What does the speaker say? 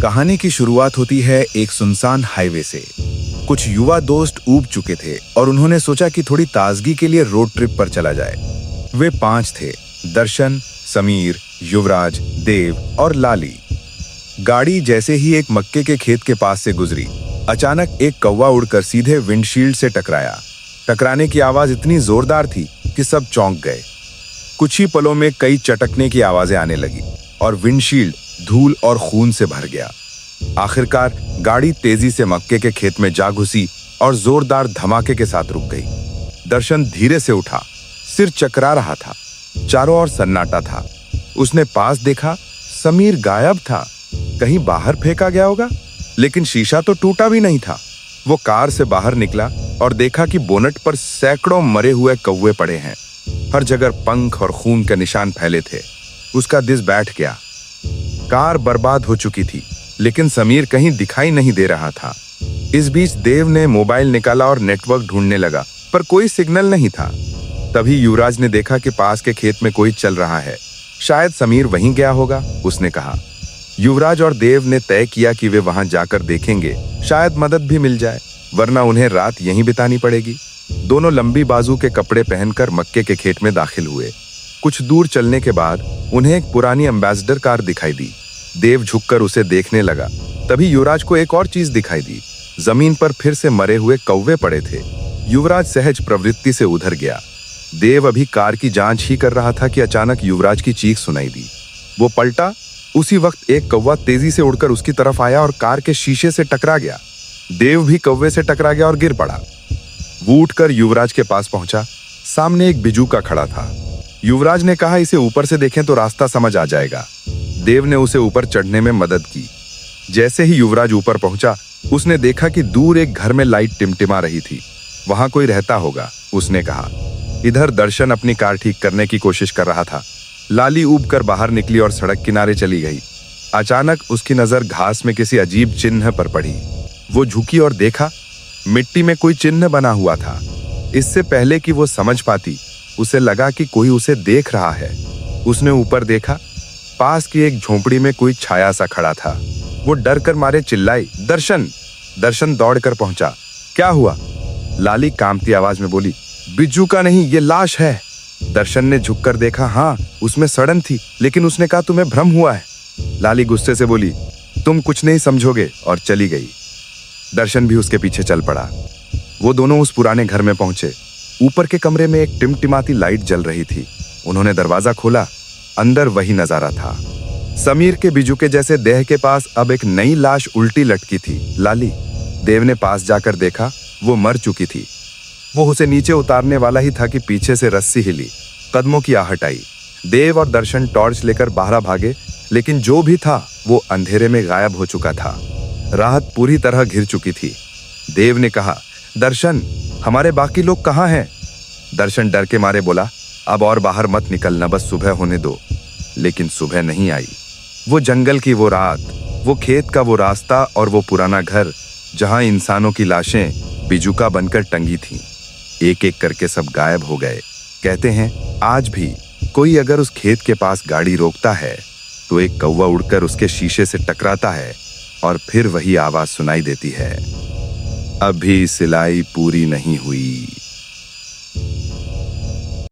कहानी की शुरुआत होती है एक सुनसान हाईवे से। कुछ युवा दोस्त ऊब चुके थे और उन्होंने सोचा कि थोड़ी ताजगी के लिए रोड ट्रिप पर चला जाए। वे 5 थे, दर्शन, समीर, युवराज, देव और लाली। गाड़ी जैसे ही एक मक्के के खेत के पास से गुजरी, अचानक एक कौवा उड़कर सीधे विंडशील्ड से टकराया। टकराने की आवाज इतनी जोरदार थी कि सब चौंक गए। कुछ ही पलों में कई चटकने की आवाजें आने लगी और विंडशील्ड धूल और खून से भर गया। आखिरकार गाड़ी तेजी से मक्के के खेत में जा घुसी और जोरदार धमाके के साथ रुक गई। दर्शन धीरे से उठा, सिर चकरा रहा था, चारों ओर सन्नाटा था। उसने पास देखा, समीर गायब था। कहीं बाहर फेंका गया होगा, लेकिन शीशा तो टूटा भी नहीं था। वो कार से बाहर निकला और देखा कि बोनट पर सैकड़ों मरे हुए कौवे पड़े हैं। हर जगह पंख और खून के निशान फैले थे। उसका दिल बैठ गया। कार बर्बाद हो चुकी थी, लेकिन समीर कहीं दिखाई नहीं दे रहा था। इस बीच देव ने मोबाइल निकाला और नेटवर्क ढूंढने लगा, पर कोई सिग्नल नहीं था। तभी युवराज ने देखा कि पास के खेत में कोई चल रहा है। शायद समीर वहीं गया होगा, उसने कहा। युवराज और देव ने तय किया कि वे वहां जाकर देखेंगे, शायद मदद भी मिल जाए, वरना उन्हें रात यहीं बितानी पड़ेगी। दोनों लंबी बाजू के कपड़े पहनकर मक्के के खेत में दाखिल हुए। कुछ दूर चलने के बाद उन्हें एक पुरानी एम्बेसडर कार दिखाई दी। देव झुककर उसे देखने लगा। तभी युवराज को एक और चीज दिखाई दी। जमीन पर फिर से मरे हुए कौवे पड़े थे। युवराज सहज प्रवृत्ति से उधर गया। देव अभी कार की जांच ही कर रहा था कि अचानक युवराज की चीख सुनाई दी। वो पलटा। उसी वक्त एक कौवा तेजी से उड़कर उसकी तरफ आया और कार के शीशे से टकरा गया। देव भी कौवे से टकरा गया और गिर पड़ा। वो उठकर युवराज के पास पहुंचा। सामने एक बिजूका खड़ा था। युवराज ने कहा, इसे ऊपर से देखें तो रास्ता समझ आ जाएगा। देव ने उसे ऊपर चढ़ने में मदद की। जैसे ही युवराज ऊपर पहुंचा, उसने देखा कि दूर एक घर में लाइट टिमटिमा रही थी। वहां कोई रहता होगा, उसने कहा। इधर दर्शन अपनी कार ठीक करने की कोशिश कर रहा था। लाली ऊब कर बाहर निकली और सड़क किनारे चली गई। अचानक उसकी नजर घास में किसी अजीब चिन्ह पर पड़ी। वो झुकी और देखा, मिट्टी में कोई चिन्ह बना हुआ था। इससे पहले कि वो समझ पाती, उसे लगा कि कोई उसे देख रहा है। उसने ऊपर देखा। पास की एक झोंपड़ी में कोई छाया सा खड़ा था। वो डर कर मारे चिल्लाई, दर्शन! दर्शन दौड़कर पहुंचा। क्या हुआ? लाली कांपती आवाज में बोली, बिज्जू का नहीं, ये लाश है। दर्शन ने झुककर देखा। हाँ, उसमें सड़न थी, लेकिन उसने कहा तुम्हें भ्रम हुआ है। लाली गुस्से से बोली, तुम कुछ नहीं समझोगे, और चली गई। दर्शन भी उसके पीछे चल पड़ा। वो दोनों उस पुराने घर में पहुंचे। ऊपर के कमरे में एक टिमटिमाती लाइट जल रही थी। उन्होंने दरवाजा खोला। अंदर वही नजारा था। समीर के बिजू के जैसे देह के पास अब एक नई लाश उल्टी लटकी थी। लाली। देव ने पास जाकर देखा, वो मर चुकी थी। वो उसे नीचे उतारने वाला ही था कि पीछे से रस्सी हिली। कदमों की आहट आई। देव और दर्शन टॉर्च लेकर बाहर भागे, लेकिन जो भी था वो अंधेरे में गायब हो चुका था। राहत पूरी तरह घिर चुकी थी। देव ने कहा, दर्शन, हमारे बाकी लोग कहाँ हैं? दर्शन डर के मारे बोला, अब और बाहर मत निकलना, बस सुबह होने दो। लेकिन सुबह नहीं आई। वो जंगल की वो रात, वो खेत का वो रास्ता और वो पुराना घर जहां इंसानों की लाशें बिजुका बनकर टंगी थीं, एक एक करके सब गायब हो गए। कहते हैं, आज भी कोई अगर उस खेत के पास गाड़ी रोकता है तो एक कौवा उड़कर उसके शीशे से टकराता है और फिर वही आवाज सुनाई देती है, अभी सिलाई पूरी नहीं हुई।